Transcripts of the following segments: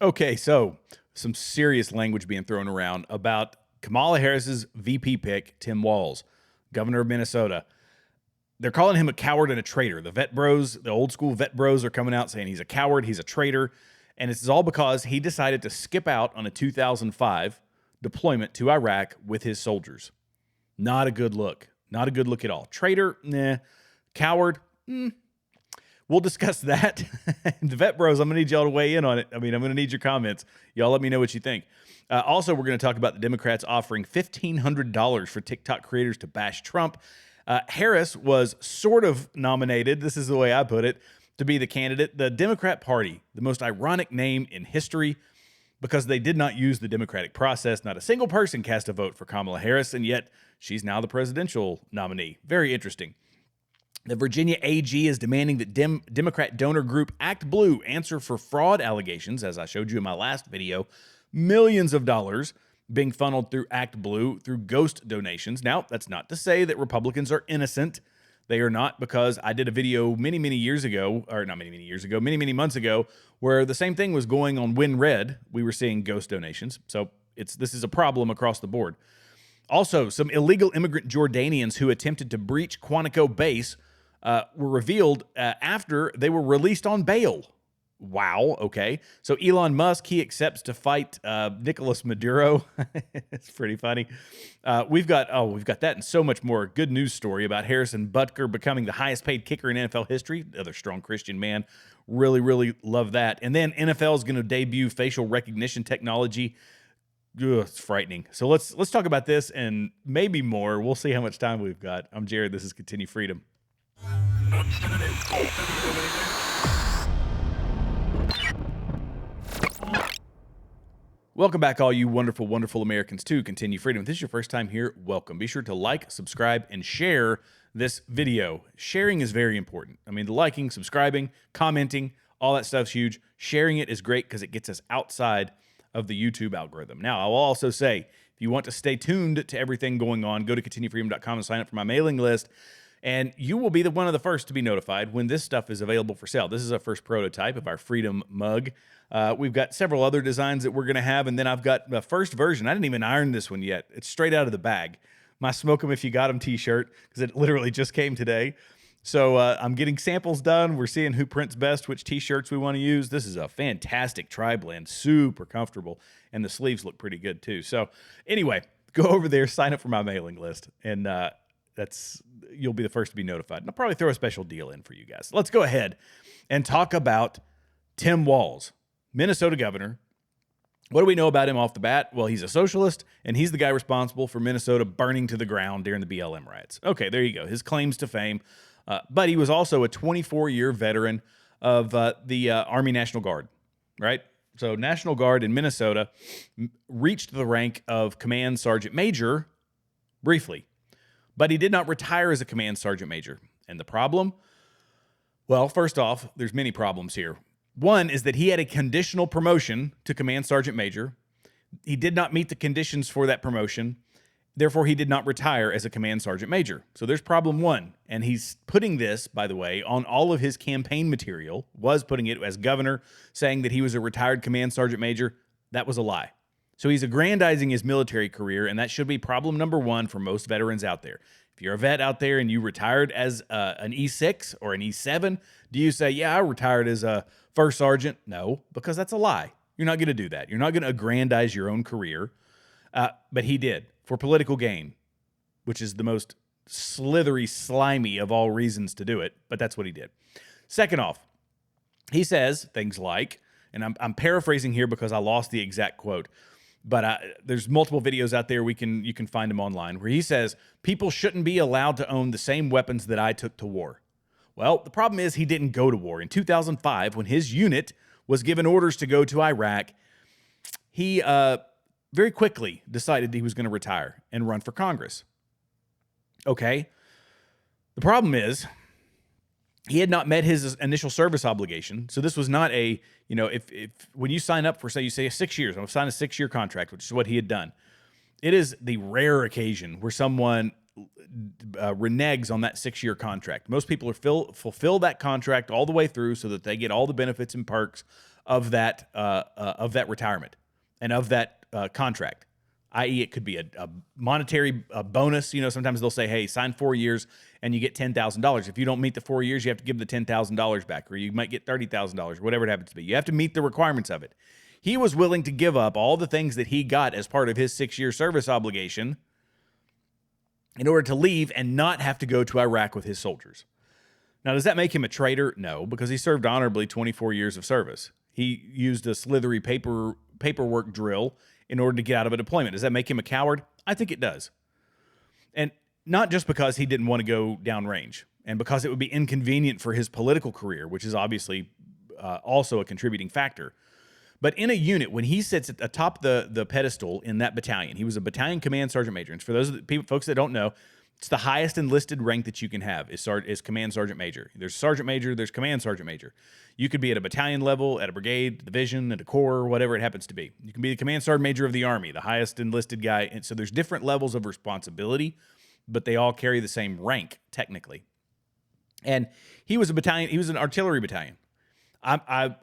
Okay, so some serious language being thrown around about Kamala Harris's VP pick, Tim Walz, governor of Minnesota. They're calling him a coward and a traitor. The vet bros, the old school vet bros, are coming out saying he's a coward, he's a traitor. And this is all because he decided to skip out on a 2005 deployment to Iraq with his soldiers. Not a good look. Not a good look at all. Traitor? Nah. Coward? We'll discuss that. The vet bros, I'm going to need y'all to weigh in on it. I'm going to need your comments. Y'all let me know what you think. Also, we're going to talk about the Democrats offering $1,500 for TikTok creators to bash Trump. Harris was sort of nominated, this is the way I put it, to be the candidate. The Democrat Party, the most ironic name in history, because they did not use the democratic process. Not a single person cast a vote for Kamala Harris, and yet she's now the presidential nominee. Very interesting. The Virginia AG is demanding that Democrat donor group ActBlue answer for fraud allegations, as I showed you in my last video. Millions of dollars being funneled through ActBlue through ghost donations. Now, that's not to say that Republicans are innocent. They are not, because I did a video many months ago, where the same thing was going on WinRed. We were seeing ghost donations. So this is a problem across the board. Also, some illegal immigrant Jordanians who attempted to breach Quantico base were revealed after they were released on bail. Wow, okay. So Elon Musk, he accepts to fight Nicolas Maduro. It's pretty funny. We've got that and so much more. Good news story about Harrison Butker becoming the highest paid kicker in NFL history. Another strong Christian man. Really love that. And then NFL is going to debut facial recognition technology. Ugh, it's frightening. So let's talk about this and maybe more. We'll see how much time we've got. I'm Jared. This is Continue Freedom. Welcome back, all you wonderful Americans, to Continue Freedom. If this is your first time here, welcome. Be sure to like, subscribe, and share this video. Sharing is very important. The liking, subscribing, commenting, all that stuff's huge. Sharing it is great because it gets us outside of the YouTube algorithm. Now, I will also say, if you want to stay tuned to everything going on, go to continuefreedom.com and sign up for my mailing list, and you will be one of the first to be notified when this stuff is available for sale. This is our first prototype of our Freedom mug. We've got several other designs that we're going to have, and then I've got the first version. I didn't even iron this one yet. It's straight out of the bag. My Smoke 'em If You Got 'em t-shirt, because it literally just came today. So I'm getting samples done. We're seeing who prints best, which t-shirts we want to use. This is a fantastic tri-blend, super comfortable, and the sleeves look pretty good too. So anyway, go over there, sign up for my mailing list, and you'll be the first to be notified. And I'll probably throw a special deal in for you guys. Let's go ahead and talk about Tim Walz, Minnesota governor. What do we know about him off the bat? Well, he's a socialist, and he's the guy responsible for Minnesota burning to the ground during the BLM riots. Okay, there you go. His claims to fame. But he was also a 24-year veteran of the Army National Guard, right? So National Guard in Minnesota reached the rank of Command Sergeant Major briefly, but he did not retire as a Command Sergeant Major. And the problem? Well, first off, there's many problems here. One is that he had a conditional promotion to Command Sergeant Major. He did not meet the conditions for that promotion. Therefore, he did not retire as a Command Sergeant Major. So there's problem one. And he's putting this, by the way, on all of his campaign material, was putting it as governor, saying that he was a retired Command Sergeant Major. That was a lie. So he's aggrandizing his military career, and that should be problem number one for most veterans out there. If you're a vet out there and you retired as an E6 or an E7, do you say, yeah, I retired as a first sergeant? No, because that's a lie. You're not going to do that. You're not going to aggrandize your own career. But he did, for political gain, which is the most slithery, slimy of all reasons to do it. But that's what he did. Second off, he says things like, and I'm paraphrasing here because I lost the exact quote, but there's multiple videos out there. You can find them online, where he says people shouldn't be allowed to own the same weapons that I took to war. Well, the problem is he didn't go to war. In 2005, when his unit was given orders to go to Iraq, he very quickly decided he was going to retire and run for Congress. Okay. The problem is he had not met his initial service obligation. So this was not a, if when you sign up for, say 6 years, I'm signing a 6-year contract, which is what he had done. It is the rare occasion where someone reneges on that 6-year contract. Most people are fulfill that contract all the way through so that they get all the benefits and perks of that retirement and of that contract. I.e., it could be a monetary bonus. You know, sometimes they'll say, hey, sign 4 years and you get $10,000. If you don't meet the 4 years, you have to give the $10,000 back, or you might get $30,000, whatever it happens to be. You have to meet the requirements of it. He was willing to give up all the things that he got as part of his 6-year service obligation in order to leave and not have to go to Iraq with his soldiers. Now, does that make him a traitor? No, because he served honorably 24 years of service. He used a slithery paperwork drill in order to get out of a deployment. Does that make him a coward? I think it does. And not just because he didn't want to go downrange and because it would be inconvenient for his political career, which is obviously also a contributing factor. But in a unit, when he sits at the top of the pedestal in that battalion, he was a battalion command sergeant major. And for those folks that don't know, it's the highest enlisted rank that you can have is command sergeant major. There's sergeant major, there's command sergeant major. You could be at a battalion level, at a brigade, division, at a corps, whatever it happens to be. You can be the command sergeant major of the Army, the highest enlisted guy. And so there's different levels of responsibility, but they all carry the same rank, technically. And he was an artillery battalion. I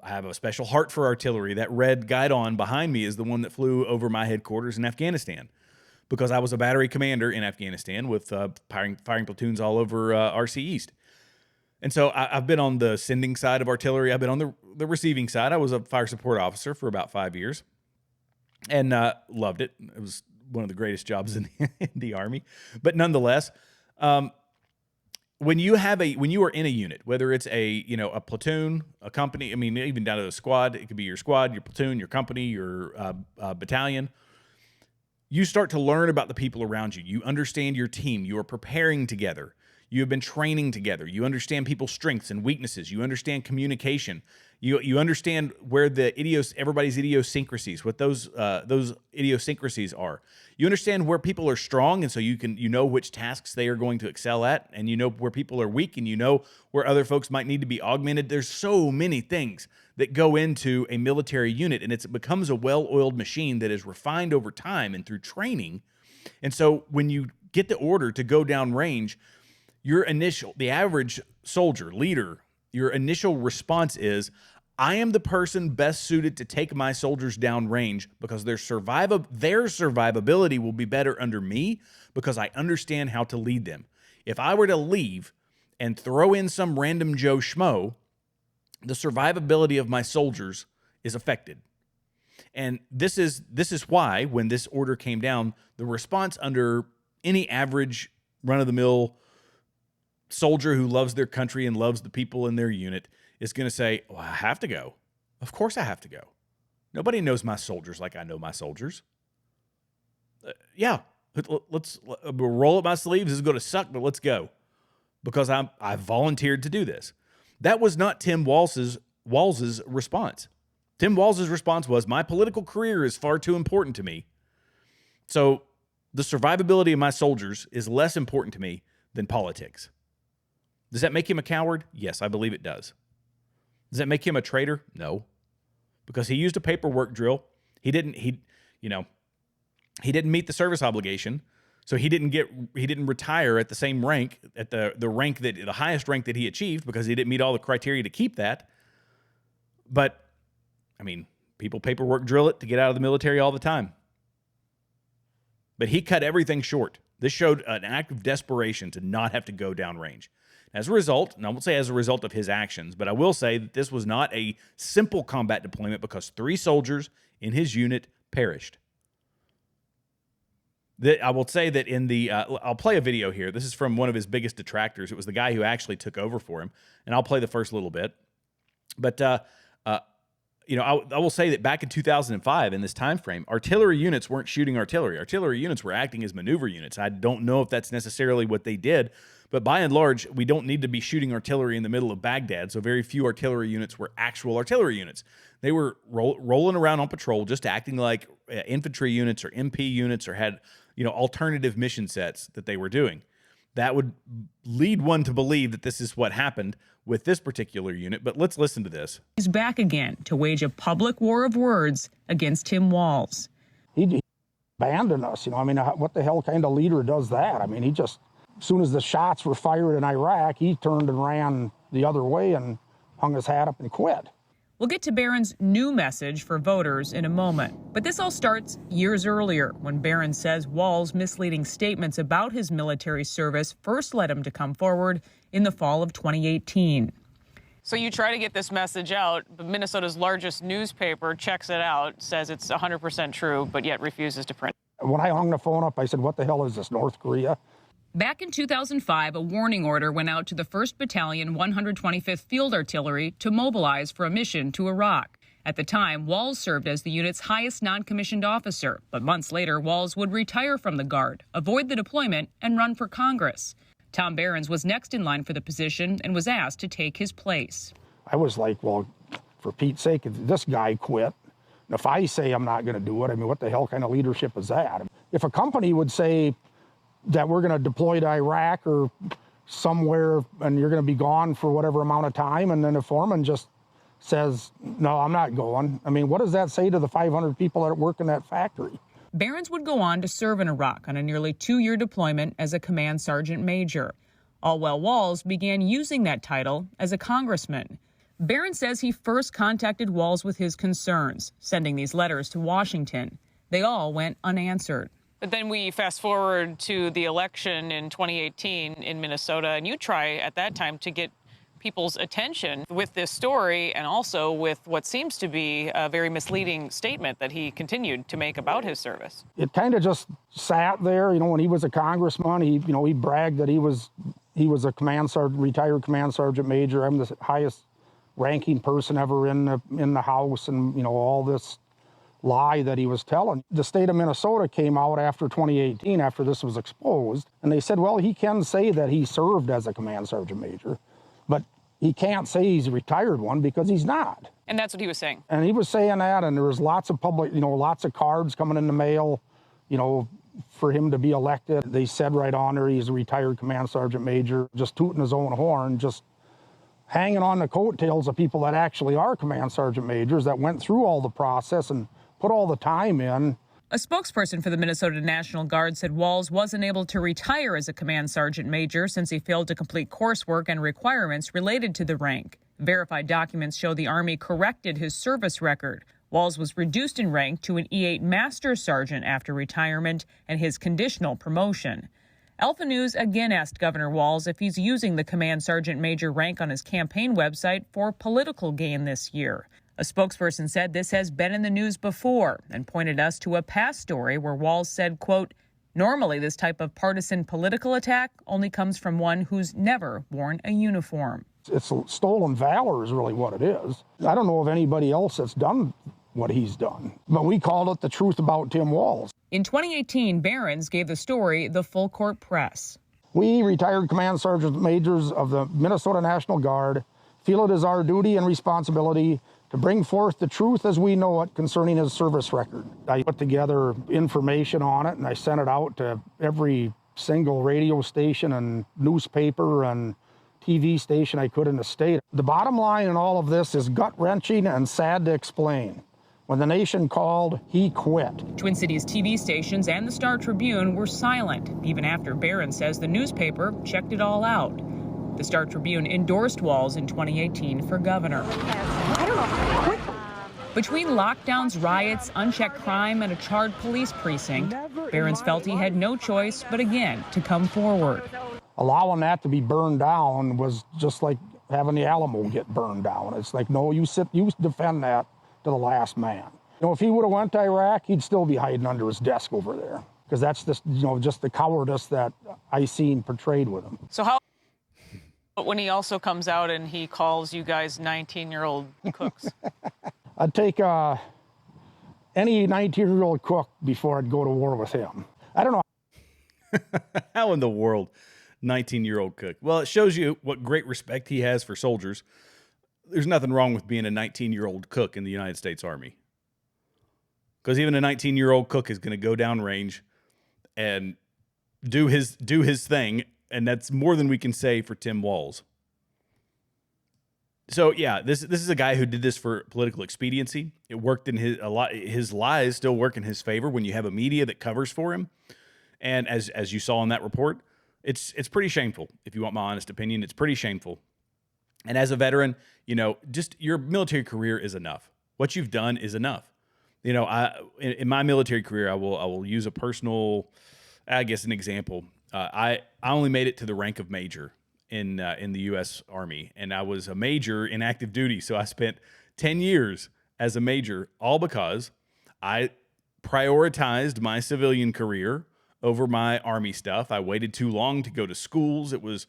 have a special heart for artillery. That red guidon behind me is the one that flew over my headquarters in Afghanistan, because I was a battery commander in Afghanistan with firing platoons all over RC East. And so I've been on the sending side of artillery. I've been on the receiving side. I was a fire support officer for about 5 years and loved it. It was one of the greatest jobs in the Army. But nonetheless, when you are in a unit, whether it's a platoon, a company, I mean, even down to a squad, it could be your squad, your platoon, your company, your battalion, you start to learn about the people around you. You understand your team. You are preparing together. You have been training together. You understand people's strengths and weaknesses. You understand communication. You understand where everybody's idiosyncrasies, what those idiosyncrasies are. You understand where people are strong, and so you know which tasks they are going to excel at, and you know where people are weak, and you know where other folks might need to be augmented. There's so many things that go into a military unit, and it becomes a well-oiled machine that is refined over time and through training. And so when you get the order to go down range, the average soldier, leader, your initial response is, I am the person best suited to take my soldiers down range because their survivability will be better under me because I understand how to lead them. If I were to leave and throw in some random Joe Schmo, the survivability of my soldiers is affected. And this is why, when this order came down, the response under any average run-of-the-mill soldier who loves their country and loves the people in their unit is going to say, well, I have to go. Of course I have to go. Nobody knows my soldiers like I know my soldiers. Let's roll up my sleeves. This is going to suck, but let's go. Because I volunteered to do this. That was not Tim Walz's response. Tim Walz's response was, my political career is far too important to me. So the survivability of my soldiers is less important to me than politics. Does that make him a coward? Yes, I believe it does. Does that make him a traitor? No. Because he used a paperwork drill. He didn't meet the service obligation. So he didn't retire at the same rank, at the highest rank that he achieved, because he didn't meet all the criteria to keep that. But I mean, people paperwork drill it to get out of the military all the time. But he cut everything short. This showed an act of desperation to not have to go downrange. As a result, and I won't say as a result of his actions, but I will say that this was not a simple combat deployment because 3 soldiers in his unit perished. I will say that in the, I'll play a video here. This is from one of his biggest detractors. It was the guy who actually took over for him, and I'll play the first little bit. But, I will say that back in 2005, in this time frame, artillery units weren't shooting artillery. Artillery units were acting as maneuver units. I don't know if that's necessarily what they did, but by and large, we don't need to be shooting artillery in the middle of Baghdad, so very few artillery units were actual artillery units. They were rolling around on patrol, just acting like infantry units or MP units, or had alternative mission sets that they were doing. That would lead one to believe that this is what happened with this particular unit, but let's listen to this. He's back again to wage a public war of words against Tim Walz. He abandoned us, what the hell kind of leader does that? He just, as soon as the shots were fired in Iraq, he turned and ran the other way and hung his hat up and quit. We'll get to Barron's new message for voters in a moment. But this all starts years earlier when Barron says Walz' misleading statements about his military service first led him to come forward in the fall of 2018. So you try to get this message out, but Minnesota's largest newspaper checks it out, says it's 100% true, but yet refuses to print. When I hung the phone up, I said, what the hell is this, North Korea? Back in 2005, a warning order went out to the 1st Battalion, 125th Field Artillery to mobilize for a mission to Iraq. At the time, Walz served as the unit's highest non-commissioned officer, but months later, Walz would retire from the Guard, avoid the deployment, and run for Congress. Tom Behrens was next in line for the position and was asked to take his place. I was like, well, for Pete's sake, if this guy quit, and if I say I'm not going to do it, I mean, what the hell kind of leadership is that? If a company would say that we're going to deploy to Iraq or somewhere and you're going to be gone for whatever amount of time, and then the foreman just says, no, I'm not going. I mean, what does that say to the 500 people that work in that factory? Behrens would go on to serve in Iraq on a nearly 2-year deployment as a command sergeant major. All while Walz began using that title as a congressman. Behrens says he first contacted Walz with his concerns, sending these letters to Washington. They all went unanswered. But then we fast forward to the election in 2018 in Minnesota, and you try at that time to get people's attention with this story and also with what seems to be a very misleading statement that he continued to make about his service. It kind of just sat there. You know, when he was a congressman, he bragged that he was a command sergeant, retired command sergeant major. I'm the highest ranking person ever in the House, and all this lie that he was telling. The state of Minnesota came out after 2018, after this was exposed, and they said, well, he can say that he served as a command sergeant major, but he can't say he's a retired one because he's not. And that's what he was saying. And he was saying that, and there was lots of lots of cards coming in the mail, for him to be elected. They said right on there he's a retired command sergeant major, just tooting his own horn, just hanging on the coattails of people that actually are command sergeant majors that went through all the process and put all the time in. A spokesperson for the Minnesota National Guard said Walz wasn't able to retire as a command sergeant major since he failed to complete coursework and requirements related to the rank. Verified documents show the Army corrected his service record. Walz was reduced in rank to an E8 Master Sergeant after retirement and his conditional promotion. Alpha News again asked Governor Walz if he's using the command sergeant major rank on his campaign website for political gain this year. A spokesperson said this has been in the news before and pointed us to a past story where Walz said, quote, normally this type of partisan political attack only comes from one who's never worn a uniform. It's stolen valor is really what it is. I don't know of anybody else that's done what he's done, but we called it the truth about Tim Walz. In 2018, Behrens gave the story the full court press. We, retired command sergeant majors of the Minnesota National Guard, feel it is our duty and responsibility to bring forth the truth as we know it concerning his service record. I put together information on it and I sent it out to every single radio station and newspaper and TV station I could in the state. The bottom line in all of this is gut-wrenching and sad to explain. When the nation called, he quit. Twin Cities TV stations and the Star Tribune were silent, even after Behrens says the newspaper checked it all out. The Star Tribune endorsed Walz in 2018 for governor. Between lockdowns, riots, unchecked crime, and a charred police precinct, Behrens felt he had no choice but again to come forward. Allowing that to be burned down was just like having the Alamo get burned down. It's like, no, you defend that to the last man. If he would have went to Iraq, he'd still be hiding under his desk over there, because that's just the cowardice that I seen portrayed with him. So how, when he also comes out and he calls you guys 19-year-old cooks? I'd take any 19-year-old cook before I'd go to war with him. I don't know. How in the world, 19-year-old cook? Well, it shows you what great respect he has for soldiers. There's nothing wrong with being a 19-year-old cook in the United States Army. Because even a 19-year-old cook is going to go downrange and do his thing, and that's more than we can say for Tim Walz. So yeah, this is a guy who did this for political expediency. It worked in his lies still work in his favor when you have a media that covers for him. And as you saw in that report, it's pretty shameful. If you want my honest opinion, it's pretty shameful And as a veteran, just your military career is enough. What you've done is enough. In my military career, I will use a personal, I guess, an example. I only made it to the rank of major in the U.S. Army, and I was a major in active duty. So I spent 10 years as a major, all because I prioritized my civilian career over my Army stuff. I waited too long to go to schools. It was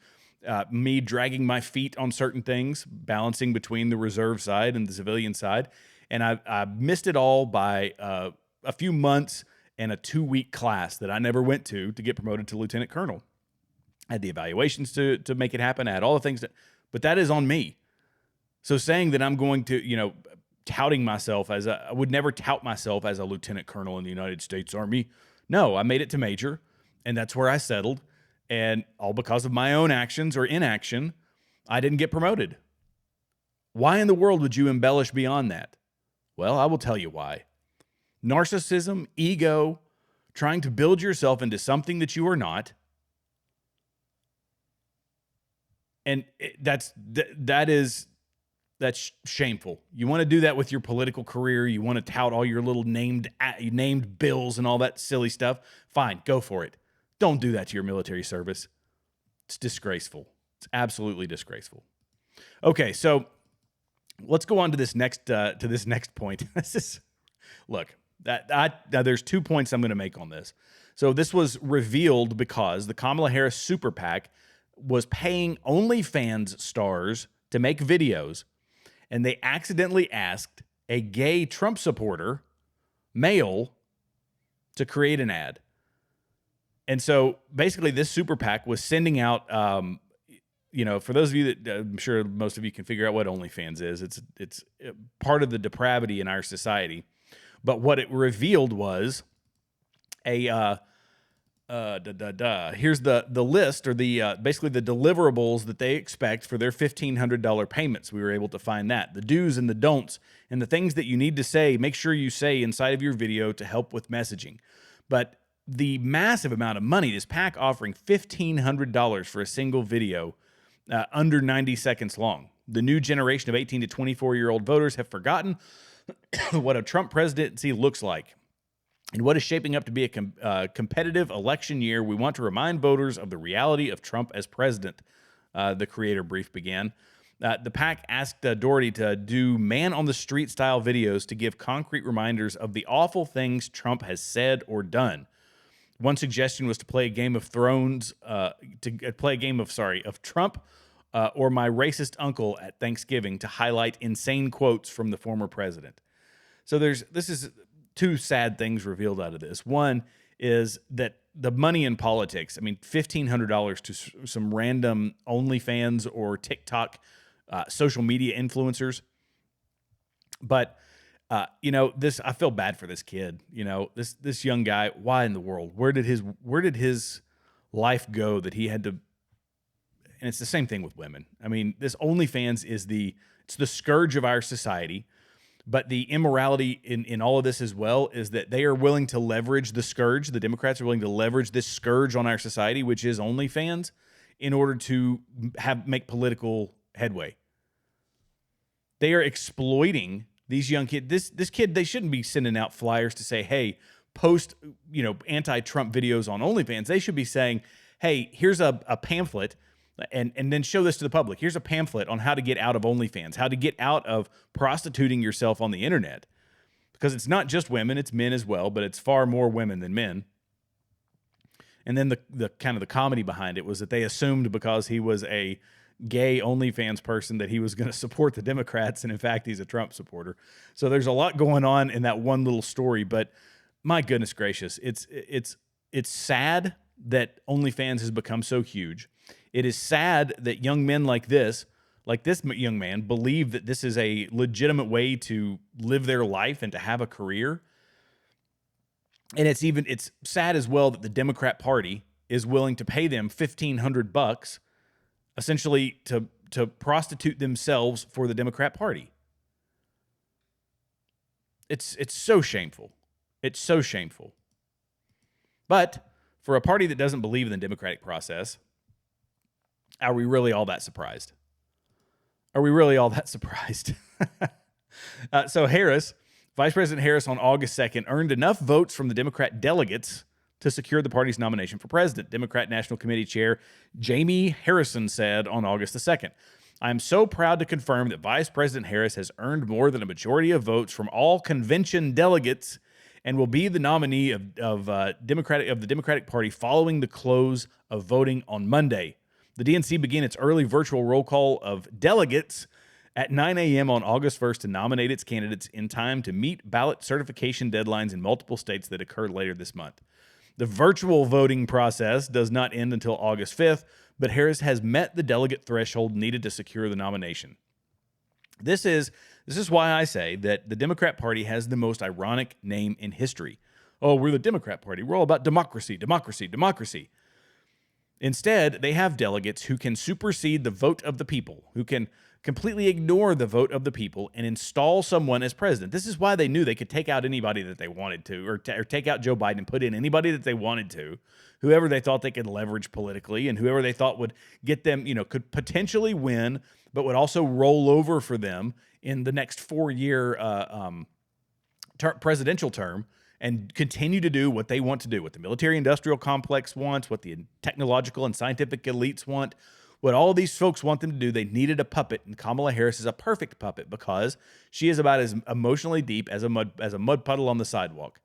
me dragging my feet on certain things, balancing between the reserve side and the civilian side. And I missed it all by a few months and a 2-week class that I never went to get promoted to lieutenant colonel. I had the evaluations to make it happen. I had all the things, but that is on me. So saying that I'm going to, touting myself I would never tout myself as a lieutenant colonel in the United States Army. No, I made it to major, and that's where I settled. And all because of my own actions or inaction, I didn't get promoted. Why in the world would you embellish beyond that? Well, I will tell you why. Narcissism, ego, trying to build yourself into something that you are not. And that's shameful. You want to do that with your political career. You want to tout all your little named bills and all that silly stuff. Fine, go for it. Don't do that to your military service. It's disgraceful. It's absolutely disgraceful. Okay, so let's go on to this next point. There's 2 points I'm going to make on this. So this was revealed because the Kamala Harris super PAC was paying OnlyFans stars to make videos, and they accidentally asked a gay Trump supporter, male, to create an ad. And so basically this super PAC was sending out, for those of you that I'm sure most of you can figure out what OnlyFans is, it's part of the depravity in our society. But what it revealed was here's the list, or basically the deliverables that they expect for their $1,500 payments. We were able to find that. The do's and the don'ts and the things that you need to say, make sure you say inside of your video to help with messaging. But the massive amount of money, this PAC offering $1,500 for a single video under 90 seconds long. The new generation of 18 to 24-year-old voters have forgotten what a Trump presidency looks like. In what is shaping up to be a competitive election year, we want to remind voters of the reality of Trump as president, the creator brief began. The PAC asked Doherty to do man-on-the-street style videos to give concrete reminders of the awful things Trump has said or done. One suggestion was to play a game of Thrones, of Trump or my racist uncle at Thanksgiving to highlight insane quotes from the former president. So this is 2 sad things revealed out of this. One is that the money in politics, $1,500 to some random OnlyFans or TikTok social media influencers. But I feel bad for this kid. This young guy. Why in the world? Where did his life go that he had to? And it's the same thing with women. This OnlyFans is it's the scourge of our society. But the immorality in all of this as well is that they are willing to leverage the scourge. The Democrats are willing to leverage this scourge on our society, which is OnlyFans, in order to make political headway. They are exploiting these young kids. This kid, they shouldn't be sending out flyers to say, hey, post anti-Trump videos on OnlyFans. They should be saying, hey, here's a pamphlet. And then show this to the public. Here's a pamphlet on how to get out of OnlyFans, how to get out of prostituting yourself on the internet. Because it's not just women, it's men as well, but it's far more women than men. And then the kind of the comedy behind it was that they assumed because he was a gay OnlyFans person that he was going to support the Democrats, and in fact, he's a Trump supporter. So there's a lot going on in that one little story, but my goodness gracious, it's sad that OnlyFans has become so huge. It is sad that young men like this young man, believe that this is a legitimate way to live their life and to have a career. And it's sad as well that the Democrat Party is willing to pay them $1,500 essentially to prostitute themselves for the Democrat Party. It's so shameful. It's so shameful. But for a party that doesn't believe in the democratic process, are we really all that surprised? Are we really all that surprised? So Harris, Vice President Harris on August 2nd earned enough votes from the Democrat delegates to secure the party's nomination for president. Democrat National Committee Chair Jamie Harrison said on August the 2nd, "I am so proud to confirm that Vice President Harris has earned more than a majority of votes from all convention delegates and will be the nominee of the Democratic Party following the close of voting on Monday." The DNC began its early virtual roll call of delegates at 9 a.m. on August 1st to nominate its candidates in time to meet ballot certification deadlines in multiple states that occur later this month. The virtual voting process does not end until August 5th, but Harris has met the delegate threshold needed to secure the nomination. This is why I say that the Democrat Party has the most ironic name in history. Oh, we're the Democrat Party. We're all about democracy, democracy, democracy. Instead, they have delegates who can supersede the vote of the people, who can completely ignore the vote of the people and install someone as president. This is why they knew they could take out anybody that they wanted to, or take out Joe Biden and put in anybody that they wanted to, whoever they thought they could leverage politically and whoever they thought would get them, could potentially win, but would also roll over for them in the next 4-year presidential term and continue to do what they want to do, what the military-industrial complex wants, what the technological and scientific elites want. What all these folks want them to do, they needed a puppet, and Kamala Harris is a perfect puppet because she is about as emotionally deep as a mud puddle on the sidewalk.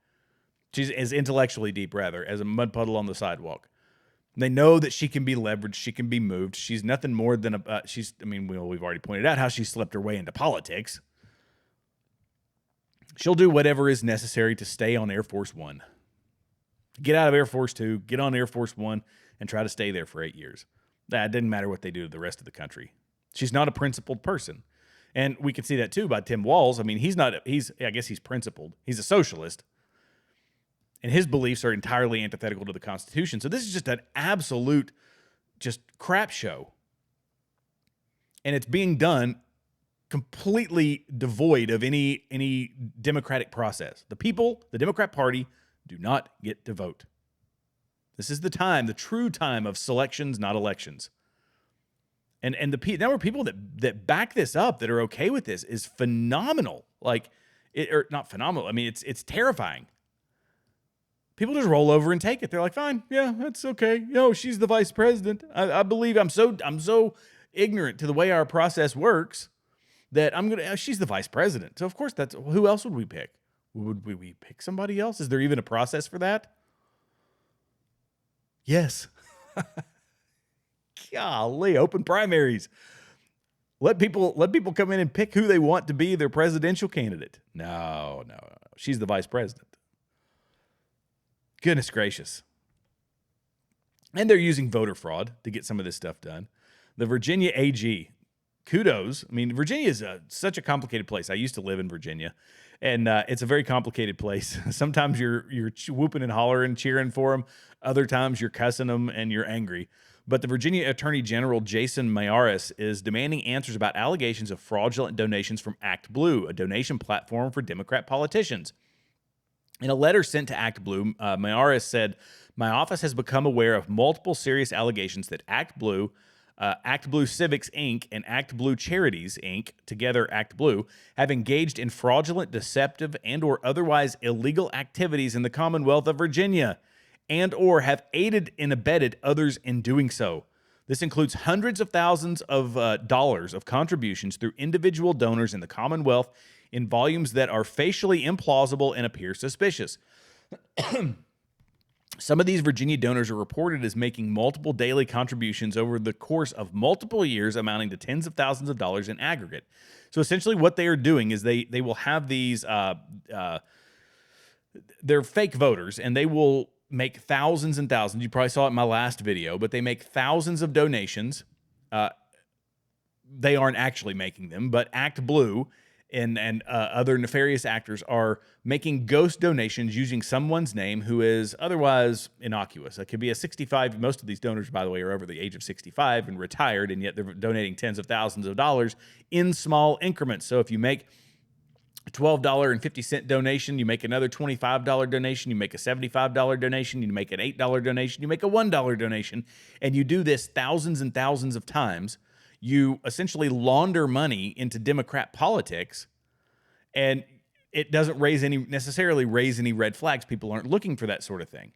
She's as intellectually deep, rather, as a mud puddle on the sidewalk. They know that she can be leveraged, she can be moved. She's nothing more than we've already pointed out how she slipped her way into politics. She'll do whatever is necessary to stay on Air Force One. Get out of Air Force Two, get on Air Force One, and try to stay there for 8 years. That didn't matter what they do to the rest of the country. She's not a principled person. And we can see that too by Tim Walz. I guess he's principled. He's a socialist. And his beliefs are entirely antithetical to the Constitution. So this is just an absolute crap show. And it's being done completely devoid of any democratic process. The people, the Democrat Party, do not get to vote. This is the time, the true time of selections, not elections. And the number of people that back this up, that are okay with this, is phenomenal. Or not phenomenal. I mean, it's terrifying. People just roll over and take it. They're like, fine, yeah, that's okay. She's the vice president. I believe I'm so ignorant to the way our process works that she's the vice president. So of course who else would we pick? Would we pick somebody else? Is there even a process for that? Yes. Golly, open primaries. Let people come in and pick who they want to be their presidential candidate. No. She's the vice president. Goodness gracious. And they're using voter fraud to get some of this stuff done. The Virginia AG, kudos. I mean, Virginia is such a complicated place. I used to live in Virginia, and it's a very complicated place. Sometimes you're whooping and hollering, cheering for them. Other times you're cussing them and you're angry. But the Virginia Attorney General Jason Mayaris is demanding answers about allegations of fraudulent donations from ActBlue, a donation platform for Democrat politicians. In a letter sent to ActBlue, Mayaris said, "My office has become aware of multiple serious allegations that ActBlue, ActBlue Civics, Inc., and ActBlue Charities, Inc., together ActBlue, have engaged in fraudulent, deceptive, and or otherwise illegal activities in the Commonwealth of Virginia, and or have aided and abetted others in doing so. This includes hundreds of thousands of dollars of contributions through individual donors in the Commonwealth in volumes that are facially implausible and appear suspicious. Some of these Virginia donors are reported as making multiple daily contributions over the course of multiple years, amounting to tens of thousands of dollars in aggregate." So essentially what they are doing is they will have these, they're fake voters, and they will make thousands and thousands. You probably saw it in my last video, but they make thousands of donations. They aren't actually making them, but ActBlue and other nefarious actors are making ghost donations using someone's name who is otherwise innocuous. It could be a 65. Most of these donors, by the way, are over the age of 65 and retired, and yet they're donating tens of thousands of dollars in small increments. So if you make a $12.50 donation, you make another $25 donation, you make a $75 donation, you make an $8 donation, you make a $1 donation, and you do this thousands and thousands of times, you essentially launder money into Democrat politics, and it doesn't necessarily raise any red flags. People aren't looking for that sort of thing.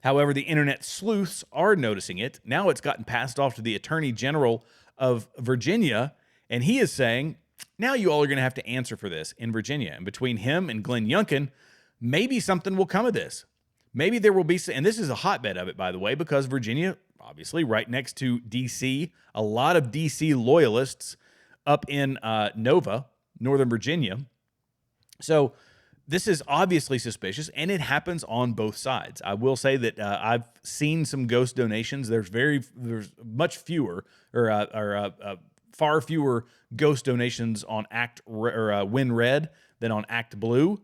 However, the internet sleuths are noticing it. Now it's gotten passed off to the Attorney General of Virginia, and he is saying, now you all are going to have to answer for this in Virginia. And between him and Glenn Youngkin, maybe something will come of this. Maybe there will be, and this is a hotbed of it, by the way, because Virginia, obviously right next to D.C., a lot of D.C. loyalists up in Nova, Northern Virginia. So this is obviously suspicious, and it happens on both sides. I will say that I've seen some ghost donations. There's much fewer, or far fewer ghost donations on WinRed than on ActBlue.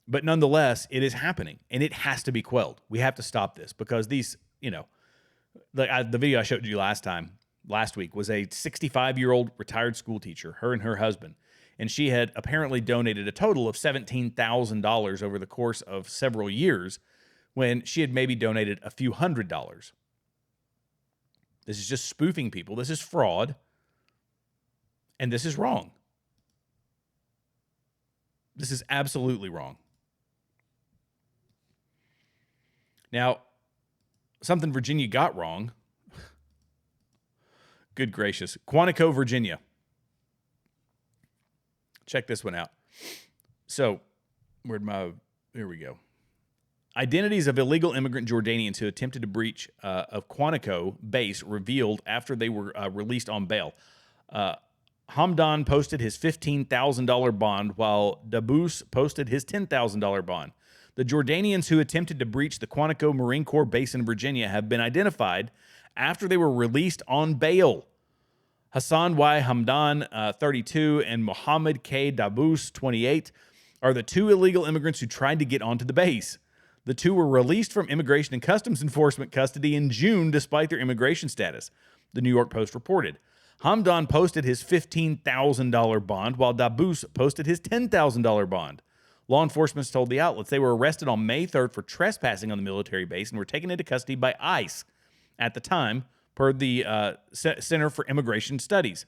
But nonetheless, it is happening, and it has to be quelled. We have to stop this because these, the video I showed you last week, was a 65-year-old retired school teacher, her and her husband. And she had apparently donated a total of $17,000 over the course of several years when she had maybe donated a few $100s. This is just spoofing people. This is fraud. And this is wrong. This is absolutely wrong. Now, something Virginia got wrong. Good gracious. Quantico, Virginia. Check this one out. So, here we go. Identities of illegal immigrant Jordanians who attempted to breach of Quantico base revealed after they were released on bail. Hamdan posted his $15,000 bond, while Dabous posted his $10,000 bond. The Jordanians who attempted to breach the Quantico Marine Corps base in Virginia have been identified after they were released on bail. Hassan Y. Hamdan, 32, and Mohammed K. Dabous, 28, are the two illegal immigrants who tried to get onto the base. The two were released from Immigration and Customs Enforcement custody in June despite their immigration status, the New York Post reported. Hamdan posted his $15,000 bond, while Dabous posted his $10,000 bond. Law enforcement told the outlets they were arrested on May 3rd for trespassing on the military base and were taken into custody by ICE at the time, per the Center for Immigration Studies.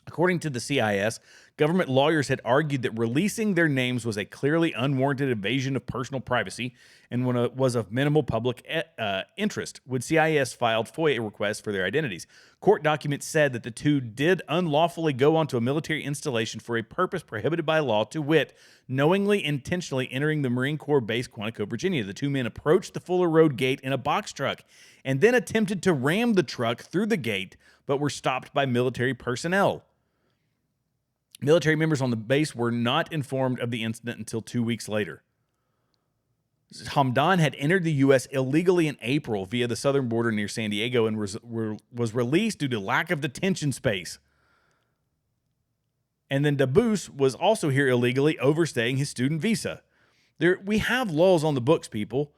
According to the CIS, government lawyers had argued that releasing their names was a clearly unwarranted invasion of personal privacy and was of minimal public interest when CIS filed FOIA requests for their identities. Court documents said that the two did unlawfully go onto a military installation for a purpose prohibited by law, to wit, knowingly, intentionally entering the Marine Corps base, Quantico, Virginia. The two men approached the Fuller Road gate in a box truck and then attempted to ram the truck through the gate, but were stopped by military personnel. Military members on the base were not informed of the incident until 2 weeks later. Hamdan had entered the U.S. illegally in April via the southern border near San Diego and was released due to lack of detention space. And then Dabous was also here illegally, overstaying his student visa. We have laws on the books, people.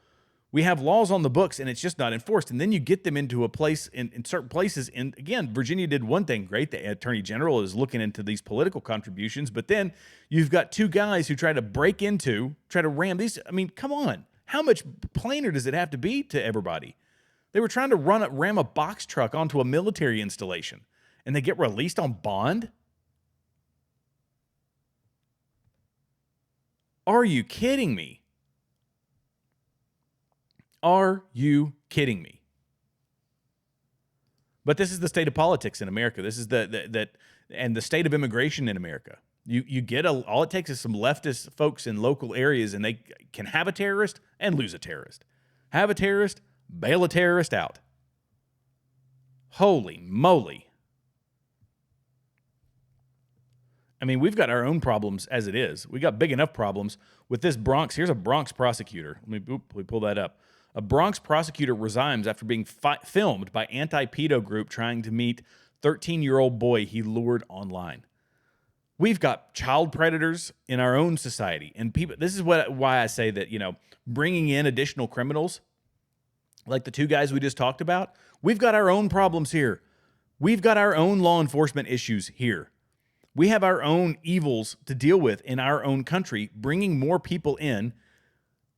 We have laws on the books, and it's just not enforced. And then you get them into a place in certain places. And again, Virginia did one thing great. The Attorney General is looking into these political contributions. But then you've got two guys who try to ram these. I mean, come on. How much plainer does it have to be to everybody? They were trying to ram a box truck onto a military installation, and they get released on bond? Are you kidding me? Are you kidding me? But this is the state of politics in America. This is the state of immigration in America. You get all it takes is some leftist folks in local areas, and they can have a terrorist and lose a terrorist. Have a terrorist, bail a terrorist out. Holy moly. I mean, we've got our own problems as it is. We got big enough problems with this Bronx. Here's a Bronx prosecutor. Let me pull that up. A Bronx prosecutor resigns after being filmed by anti-pedo group trying to meet 13-year-old boy he lured online. We've got child predators in our own society, and people. This is why I say that, bringing in additional criminals, like the two guys we just talked about, we've got our own problems here. We've got our own law enforcement issues here. We have our own evils to deal with in our own country. Bringing more people in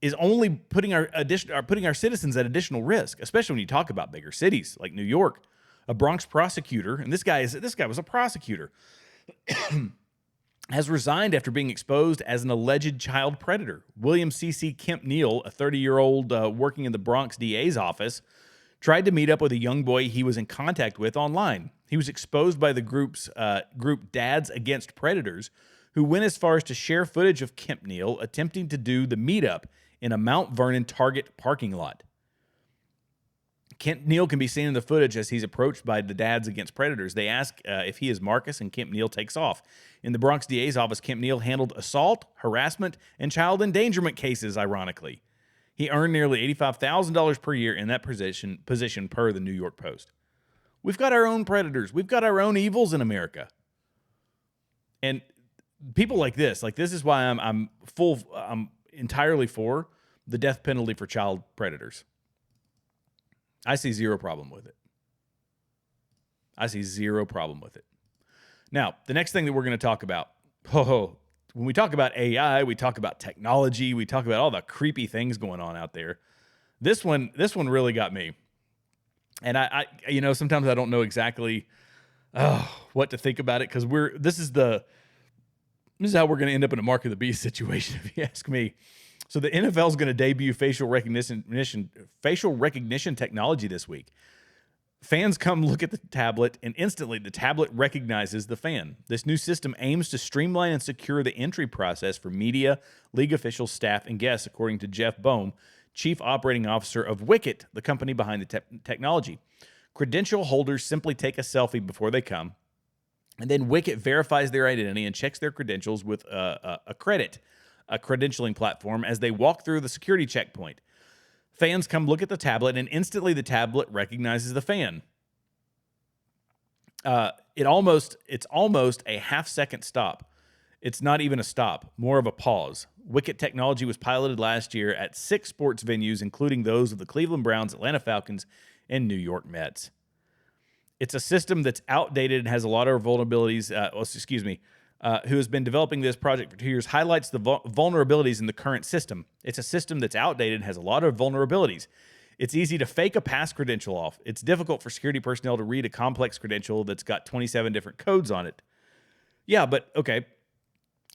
is only putting our citizens at additional risk, especially when you talk about bigger cities like New York. A Bronx prosecutor, and this guy was a prosecutor, has resigned after being exposed as an alleged child predator. William C.C. Kemp Neal, a 30-year-old working in the Bronx DA's office, tried to meet up with a young boy he was in contact with online. He was exposed by the group Dads Against Predators, who went as far as to share footage of Kemp Neal attempting to do the meetup in a Mount Vernon Target parking lot. Kemp Neal can be seen in the footage as he's approached by the Dads Against Predators. They ask if he is Marcus, and Kemp Neal takes off. In the Bronx DA's office, Kemp Neal handled assault, harassment, and child endangerment cases, ironically. He earned nearly $85,000 per year in that position per the New York Post. We've got our own predators. We've got our own evils in America. And people like this is why I'm entirely for the death penalty for child predators. I see zero problem with it. Now, the next thing that we're going to talk about, when we talk about AI, we talk about technology, we talk about all the creepy things going on out there. This one really got me. And I sometimes I don't know exactly what to think about it, because this is how we're going to end up in a Mark of the Beast situation, if you ask me. So the NFL is going to debut facial recognition technology this week. Fans come look at the tablet, and instantly the tablet recognizes the fan. This new system aims to streamline and secure the entry process for media, league officials, staff, and guests, according to Jeff Boehm, Chief Operating Officer of Wicket, the company behind the technology. Credential holders simply take a selfie before they come, and then Wicket verifies their identity and checks their credentials with a credentialing platform as they walk through the security checkpoint. Fans come look at the tablet, and instantly the tablet recognizes the fan. It's almost a half-second stop. It's not even a stop, more of a pause. Wicket technology was piloted last year at 6 sports venues, including those of the Cleveland Browns, Atlanta Falcons, and New York Mets. It's a system that's outdated and has a lot of vulnerabilities. Who has been developing this project for 2 years, highlights the vulnerabilities in the current system. It's a system that's outdated and has a lot of vulnerabilities. It's easy to fake a pass credential off. It's difficult for security personnel to read a complex credential that's got 27 different codes on it. Yeah, but okay,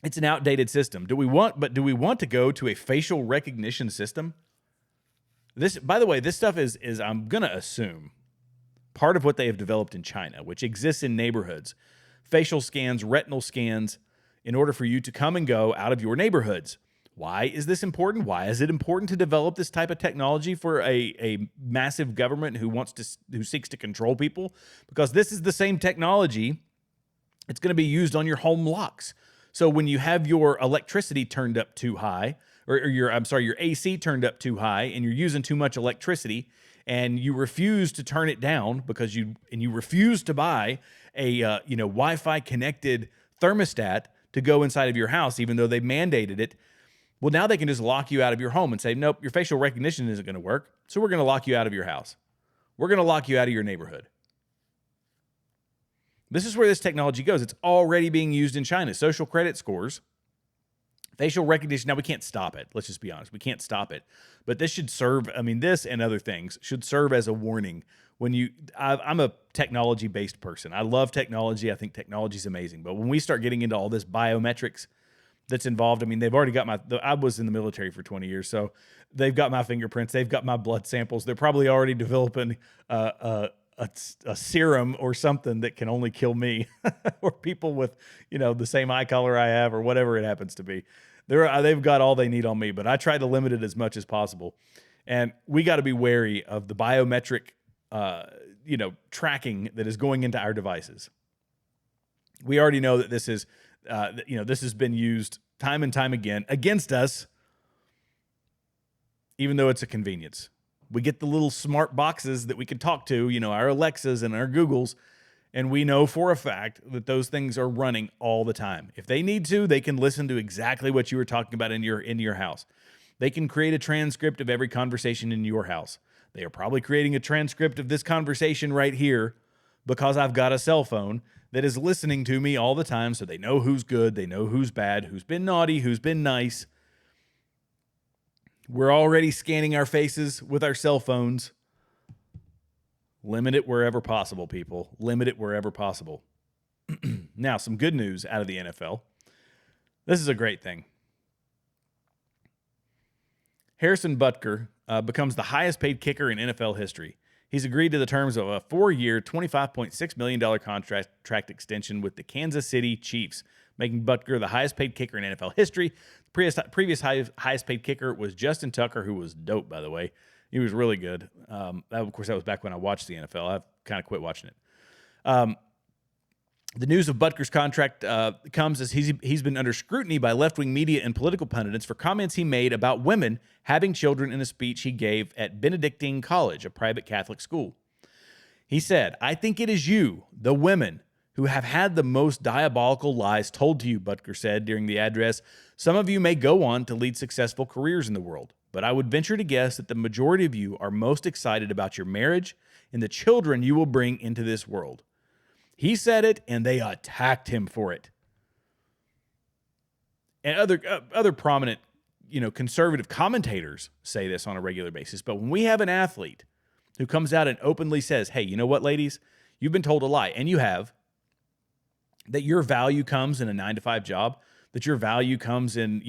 it's an outdated system. Do we want to go to a facial recognition system? This, by the way, this stuff is I'm going to assume part of what they have developed in China, which exists in neighborhoods. Facial scans, retinal scans, in order for you to come and go out of your neighborhoods. Why is this important? Why is it important to develop this type of technology for a massive government who seeks to control people? Because this is the same technology. It's going to be used on your home locks. So when you have your electricity turned up too high, or your AC turned up too high, and you're using too much electricity, and you refuse to turn it down because you refuse to buy a Wi-Fi connected thermostat to go inside of your house, even though they mandated it. Well, now they can just lock you out of your home and say, nope, your facial recognition isn't going to work, so we're going to lock you out of your house. We're going to lock you out of your neighborhood. This is where this technology goes. It's already being used in China. Social credit scores, facial recognition. Now, we can't stop it. Let's just be honest. We can't stop it. But this should serve, this and other things should serve as a warning. I'm a technology-based person. I love technology. I think technology is amazing. But when we start getting into all this biometrics that's involved, they've already got I was in the military for 20 years, so they've got my fingerprints. They've got my blood samples. They're probably already developing a serum or something that can only kill me or people with, the same eye color I have or whatever it happens to be. They've got all they need on me, but I try to limit it as much as possible. And we got to be wary of the biometric tracking that is going into our devices. We already know that this is, this has been used time and time again against us, even though it's a convenience. We get the little smart boxes that we can talk to, our Alexas and our Googles, and we know for a fact that those things are running all the time. If they need to, they can listen to exactly what you were talking about in your house. They can create a transcript of every conversation in your house. They are probably creating a transcript of this conversation right here because I've got a cell phone that is listening to me all the time, so they know who's good, they know who's bad, who's been naughty, who's been nice. We're already scanning our faces with our cell phones. Limit it wherever possible, people. Limit it wherever possible. Now, some good news out of the NFL. This is a great thing. Harrison Butker becomes the highest paid kicker in NFL history. He's agreed to the terms of a 4-year, $25.6 million contract extension with the Kansas City Chiefs, making Butker the highest paid kicker in NFL history. The previous highest paid kicker was Justin Tucker, who was dope, by the way. He was really good. Of course, that was back when I watched the NFL. I've kind of quit watching it. The news of Butker's contract comes as he's been under scrutiny by left-wing media and political pundits for comments he made about women having children in a speech he gave at Benedictine College, a private Catholic school. He said, "I think it is you, the women, who have had the most diabolical lies told to you," Butker said during the address. "Some of you may go on to lead successful careers in the world, but I would venture to guess that the majority of you are most excited about your marriage and the children you will bring into this world." He said it, and they attacked him for it. And other prominent, conservative commentators say this on a regular basis. But when we have an athlete who comes out and openly says, "Hey, you know what, ladies? You've been told a lie," and you have, that your value comes in a 9-to-5 job, that your value comes in,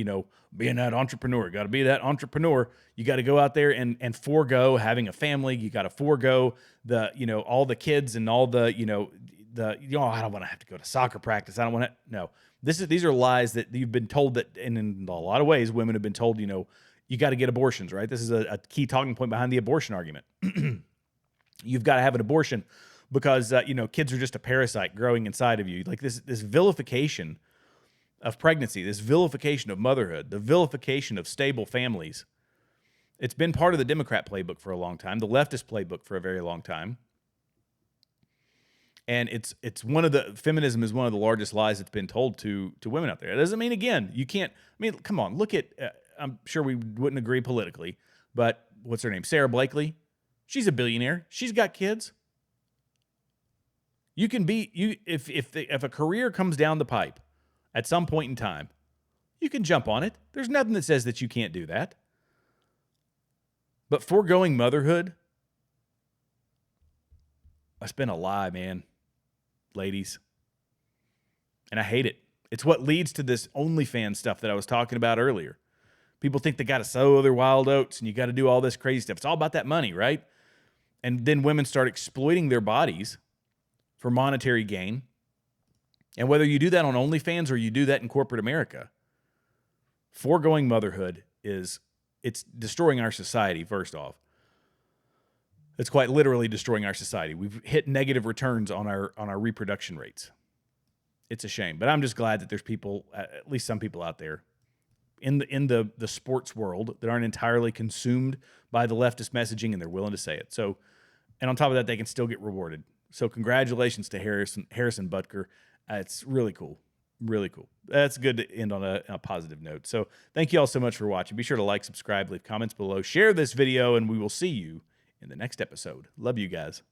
being that entrepreneur. You got to be that entrepreneur. You got to go out there and forego having a family. You got to forego all the kids and all the, I don't want to have to go to soccer practice. I don't want to. No, these are lies that you've been told that, and in a lot of ways, women have been told, you got to get abortions, right? This is a key talking point behind the abortion argument. You've got to have an abortion because, kids are just a parasite growing inside of you. Like this vilification of pregnancy, this vilification of motherhood, the vilification of stable families. It's been part of the Democrat playbook for a long time, the leftist playbook for a very long time. And it's feminism is one of the largest lies that's been told to women out there. It doesn't mean, again, you can't, come on, look at, I'm sure we wouldn't agree politically, but what's her name? Sarah Blakely. She's a billionaire. She's got kids. You can be, if a career comes down the pipe at some point in time, you can jump on it. There's nothing that says that you can't do that. But foregoing motherhood, that's been a lie, man. Ladies. And I hate it. It's what leads to this OnlyFans stuff that I was talking about earlier. People think they got to sow their wild oats and you got to do all this crazy stuff. It's all about that money, right? And then women start exploiting their bodies for monetary gain. And whether you do that on OnlyFans or you do that in corporate America, foregoing motherhood it's destroying our society, first off. It's quite literally destroying our society. We've hit negative returns on our reproduction rates. It's a shame, but I'm just glad that there's people, at least some people out there in the sports world that aren't entirely consumed by the leftist messaging and they're willing to say it. So, and on top of that, they can still get rewarded. So congratulations to Harrison Butker. It's really cool. Really cool. That's good to end on a positive note. So thank you all so much for watching. Be sure to like, subscribe, leave comments below, share this video, and we will see you in the next episode. Love you guys.